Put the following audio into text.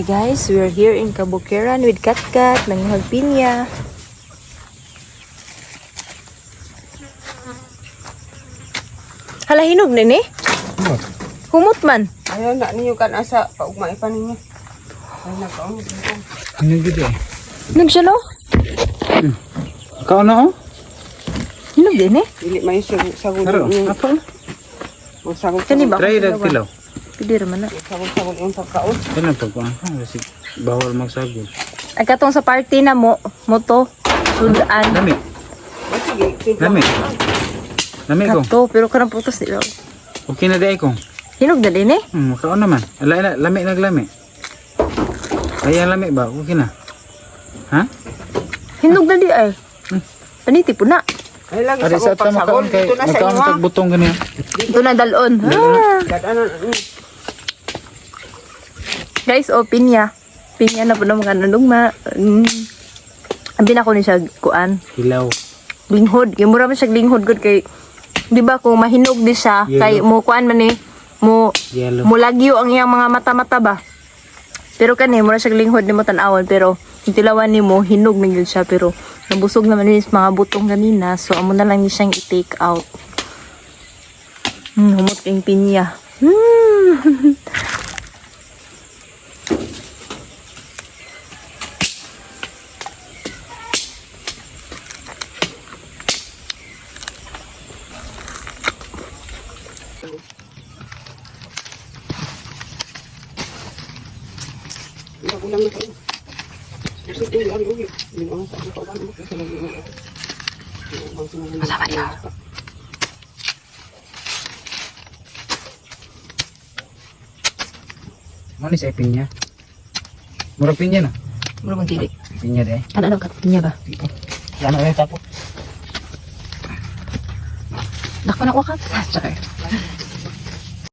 Guys, we are here in Kabukiran with Katkat, nanguhag pinya. Hala, hinog na ni? Humot man. Ayaw na ninyo kan asa, paugmay pa ninyo. Ay, nakaunod nito. Ano gito eh? Hinog siya, no? Ikaw na oh? Hinog din eh. Dili may sagol Pero, ninyo. apa? Magsagol Kani ba? Try that tilaw. Pwede raman na. Sagol yung pagkaon. Yan ang pagkuhan. Kasi bawal magsagol. Ay katong sa party na mo to. Sudan. Lami. Ay, sige, simple. Lami. Lami ko. Kato, pero karang putos nila. Okay na di ko. Hinog na din eh. Makaon naman. Ala, lami naglami. Ay, lami ba? Okay na. Ha? Hinog na di ay. Paniti po na. Ay, lagi Ari sa sa akong tama pagsagol. kaon kay Dito na sa magkaon inyo, ha? tag butong ganyan. Ito na dalon. Ah. Ano, Guys, oh, pinya. Pinya na po na mga nanugma. Ambil ako ni siya kuan. Hilaw. Linghod. Yung mura man siya linghod good kay di ba kung mahinog di siya Yellow. kay mo kuan man eh mo Yellow. mulagyo ang iyang mga mata-mata ba. Pero kani mura siya linghod ni mo tan-awon pero yung tilawan ni mo hinog na gyud siya pero nabusog naman ni mga butong ganina so amo na lang ni siyang i-take out. Humot kayong pinya. Ako lang na kayo. Kasi kung yung uwi, yung ang sa ako pa ba, kasi lang yung ako. Masama niyo. Manis ay pinya. Murag pinya na. Mura mong tili. Pinya deh. Ano ka pinya ba? Yan na tapo. Nakpa na wakat. Sorry.